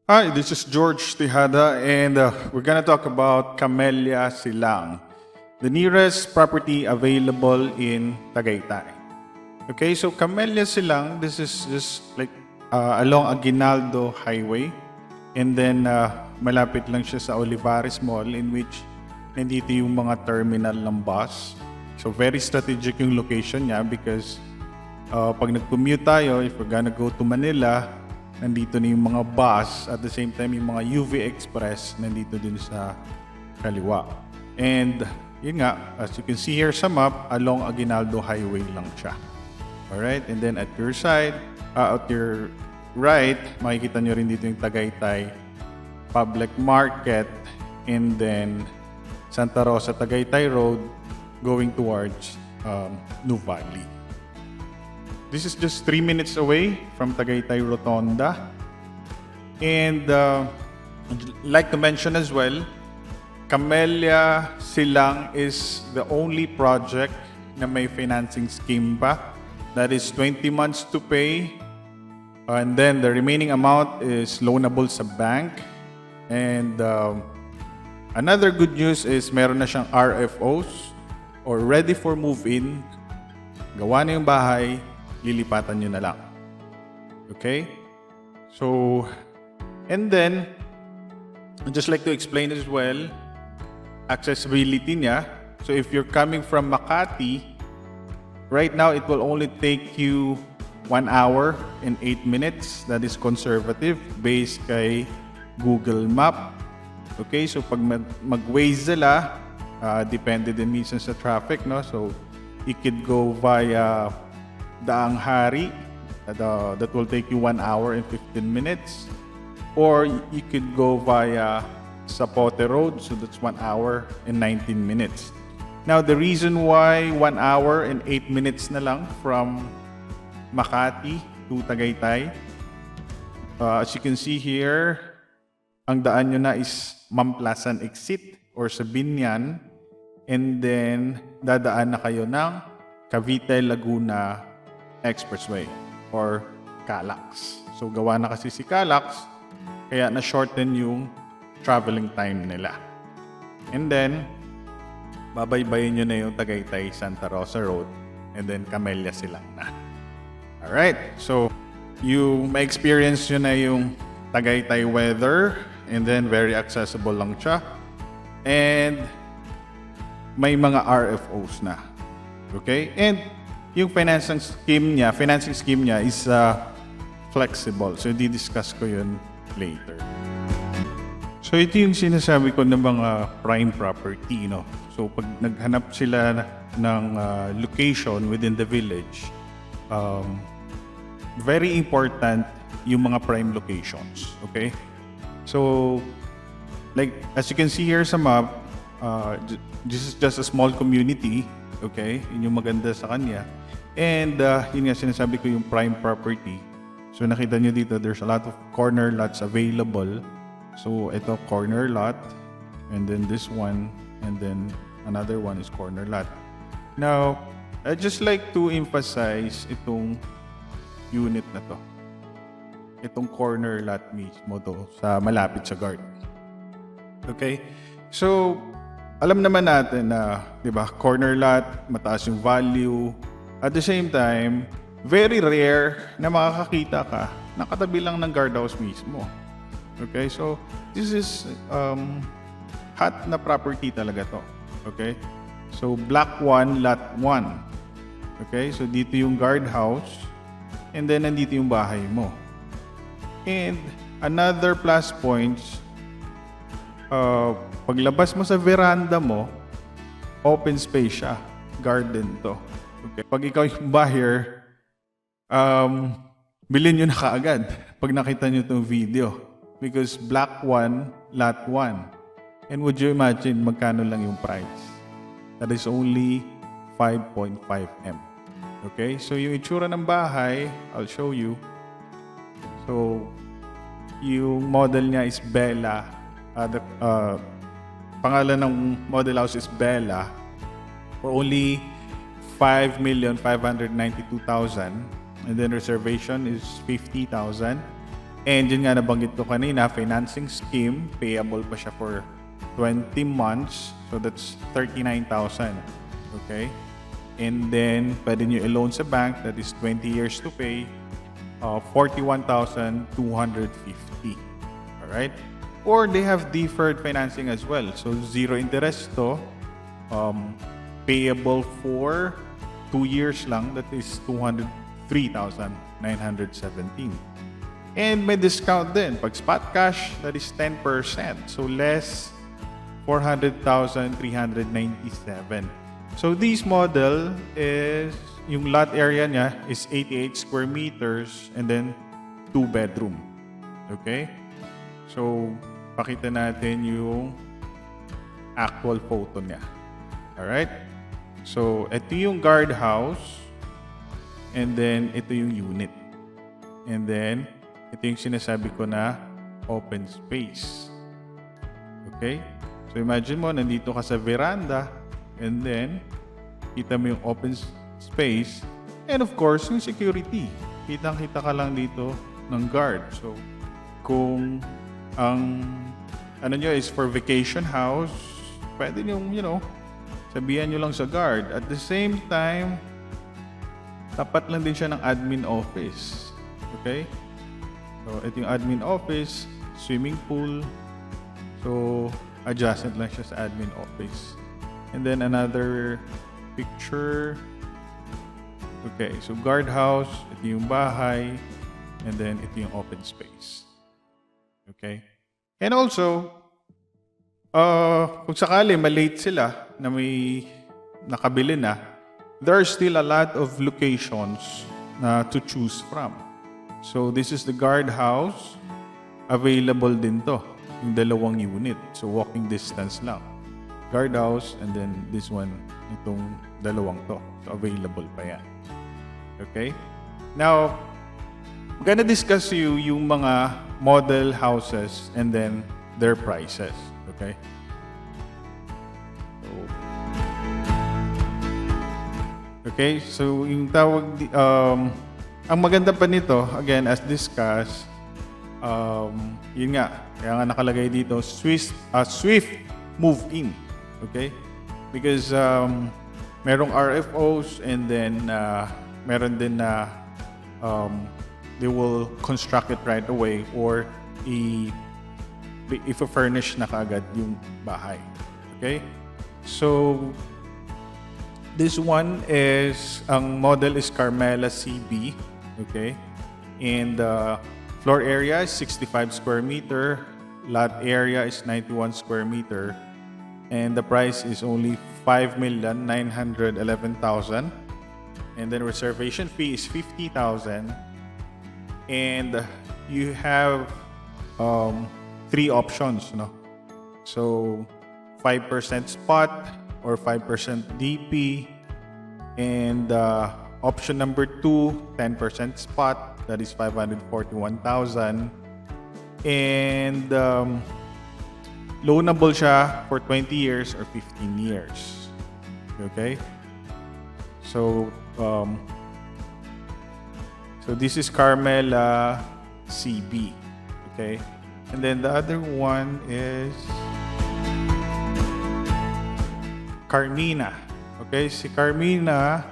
Hi, this is George Tejada, and we're gonna talk about Camellia Silang, the nearest property available in Tagaytay. Okay, so Camellia Silang, this is just like along Aguinaldo Highway, and then malapit lang siya sa Olivares Mall, in which nandito yung mga terminal ng bus. So very strategic yung location niya because pag nag-commute tayo, if we're gonna go to Manila, nandito na yung mga bus. At the same time, yung mga UV Express nandito din sa kaliwa. And yun nga, as you can see here sa map, along Aguinaldo Highway lang siya. Alright, and then at your side, at your right, makikita nyo rin dito yung Tagaytay Public Market, and then Santa Rosa Tagaytay Road going towards New Valley. This is just 3 minutes away from Tagaytay Rotonda. And I'd like to mention as well, Camellia Silang is the only project na may financing scheme pa. That is 20 months to pay. And then the remaining amount is loanable sa bank. And another good news is meron na siyang RFOs or ready for move-in. Gawa na yung bahay, lilipatan nyo na lang. Okay? So, and then, I'd just like to explain as well, accessibility niya. So, if you're coming from Makati, right now, it will only take you 1 hour and 8 minutes. That is conservative based kay Google Map. Okay? So, pag mag-Waze sila, depende din minsan sa traffic, no? So, you could go via Daang Hari, that will take you 1 hour and 15 minutes. Or you could go via Zapote Road, so that's 1 hour and 19 minutes. Now, the reason why 1 hour and 8 minutes na lang from Makati to Tagaytay, as you can see here, ang daan nyo na is Mamplasan Exit or sa Binyan, and then dadaan na kayo ng Cavite Laguna Expressway or CALAX. So gawa na kasi si CALAX, kaya na-shorten yung traveling time nila. And then, babaybayin nyo na yung Tagaytay Santa Rosa Road, and then Camellia Silang na. Alright, so you may experience nyo na yung Tagaytay weather, and then very accessible lang siya. And may mga RFOs na. Okay? And yung financing scheme niya is flexible. So, di-discuss ko yun later. So, ito yung sinasabi ko ng mga prime property, no? So, pag naghanap sila ng location within the village, very important yung mga prime locations. Okay? So, like, as you can see here sa map, this is just a small community. Okay? Yun yung maganda sa kanya. And yun nga sinasabi ko yung prime property. So nakita nyo dito, there's a lot of corner lots available. So ito corner lot, and then this one, and then another one is corner lot. Now, I'd just like to emphasize itong unit na to. Itong corner lot mismo to, sa malapit sa guard. Okay? So, alam naman natin na, di ba, corner lot, mataas yung value. At the same time, very rare na makakakita ka na katabi lang ng guardhouse mismo. Okay, so this is hot na property talaga to. Okay, so Block 1, Lot 1. Okay, so dito yung guardhouse, and then nandito yung bahay mo. And another plus points, paglabas mo sa veranda mo, open space siya, garden to. Okay. Pag ikaw yung buyer, bilhin nyo na kaagad pag nakita nyo itong video. Because Block 1, Lot 1. And would you imagine magkano lang yung price? That is only 5.5 M. Okay? So yung itsura ng bahay, I'll show you. So, yung model niya is Bella. Pangalan ng model house is Bella. For only 5,592,000, and then reservation is 50,000. And yun nga nabanggit ko kanina, financing scheme, payable pa siya for 20 months. So that's 39,000. Okay? And then, pwede nyo i-loan sa bank, that is 20 years to pay, 41,250. Alright? Or they have deferred financing as well. So zero interest to, payable for 2 years lang, that is 203,917. And may discount din. Pag spot cash, that is 10%. So less 400,397. So this model is, yung lot area niya is 88 square meters and then 2 bedroom. Okay? So, pakita natin yung actual photo niya. Alright? So, ito yung guardhouse and then ito yung unit. And then, ito yung sinasabi ko na open space. Okay? So, imagine mo, nandito ka sa veranda and then, kita mo yung open space and of course, yung security. Kitang-kita ka lang dito ng guard. So, kung ang ano nyo is for vacation house, pwede nyo, sabihan nyo lang sa guard. At the same time, tapat lang din siya ng admin office. Okay? So, ito yung admin office, swimming pool. So, adjacent lang siya sa admin office. And then another picture. Okay, so guardhouse, ito yung bahay, and then ito yung open space. Okay? And also, kung sakali malate sila na may nakabili na, there are still a lot of locations na to choose from. So this is the guardhouse. Available din to, yung dalawang unit. So walking distance lang. Guardhouse and then this one, itong dalawang to. So available pa yan. Okay? Now, I'm gonna discuss yung mga model houses and then their prices. Okay? So yung tawag, ang maganda pa nito, again, as discussed, yun nga, kaya nga nakalagay dito, swift move-in. Okay? Because merong RFOs and then meron din na they will construct it right away or i-furnish na kaagad yung bahay. Okay? So, this one is, ang model is Carmela CB. Okay? And floor area is 65 square meter. Lot area is 91 square meter. And the price is only 5,911,000. And then reservation fee is 50,000. And you have 3 options, no? So 5% spot or 5% DP. And option number 2, 10% spot, that is 541,000. And loanable siya for 20 years or 15 years. Okay? So, so this is Carmela CB. Okay? And then the other one is Carmina. Okay? Si Carmina,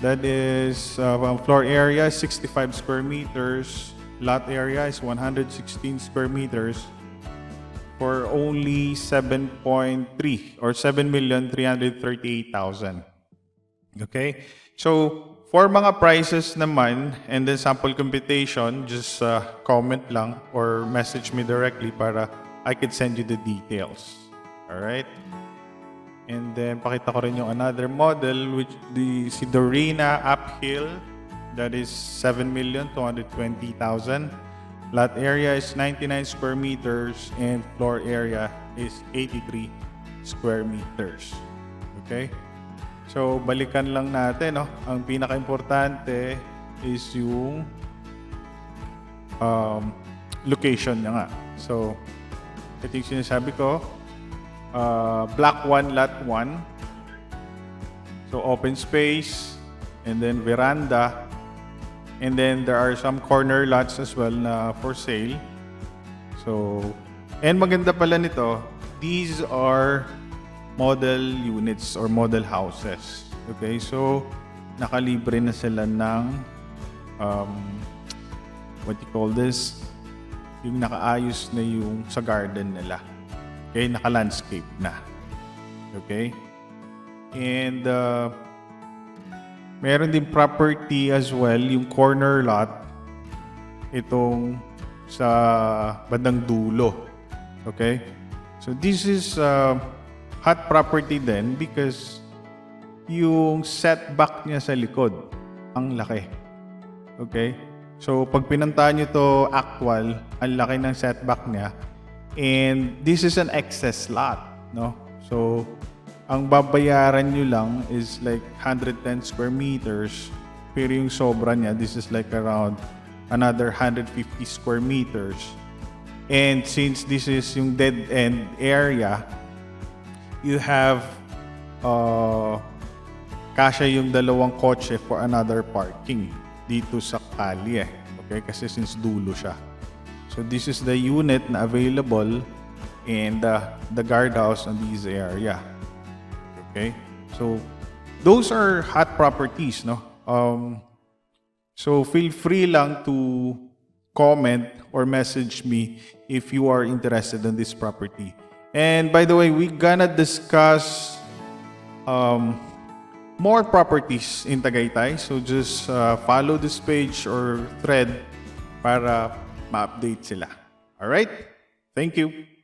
that is floor area 65 square meters. Lot area is 116 square meters. For only 7.3 or 7,338,000. Okay? So, for mga prices naman and then sample computation, just comment lang or message me directly para I could send you the details. Alright? And then, pakita ko rin yung another model which si Dorina Uphill. That is 7,220,000. Lot area is 99 square meters and floor area is 83 square meters. Okay? So, balikan lang natin, no? Ang pinaka-importante is yung location niya nga. So, ito yung sinasabi ko. Block 1, Lot 1. So, open space and then veranda. And then there are some corner lots as well na for sale. So, and maganda pala nito, these are model units or model houses. Okay, so nakalibre na sila ng what you call this? Yung nakaayos na yung sa garden nila. Okay, naka-landscape na. Okay? And meron din property as well, yung corner lot, itong sa bandang dulo. Okay? So this is hot property din because yung setback niya sa likod, ang laki. Okay? So pag pinuntahan nyo to actual, ang laki ng setback niya. And this is an excess lot. No? So ang babayaran nyo lang is like 110 square meters. Pero yung sobra niya, this is like around another 150 square meters. And since this is yung dead end area, you have kasya yung dalawang kotse for another parking dito sa kalye. Okay? Kasi since dulo siya. So this is the unit na available in the guardhouse on this area. Okay? So those are hot properties, no? So feel free lang to comment or message me if you are interested in this property. And by the way, we're gonna discuss more properties in Tagaytay. So just follow this page or thread para ma-update sila. All right? Thank you.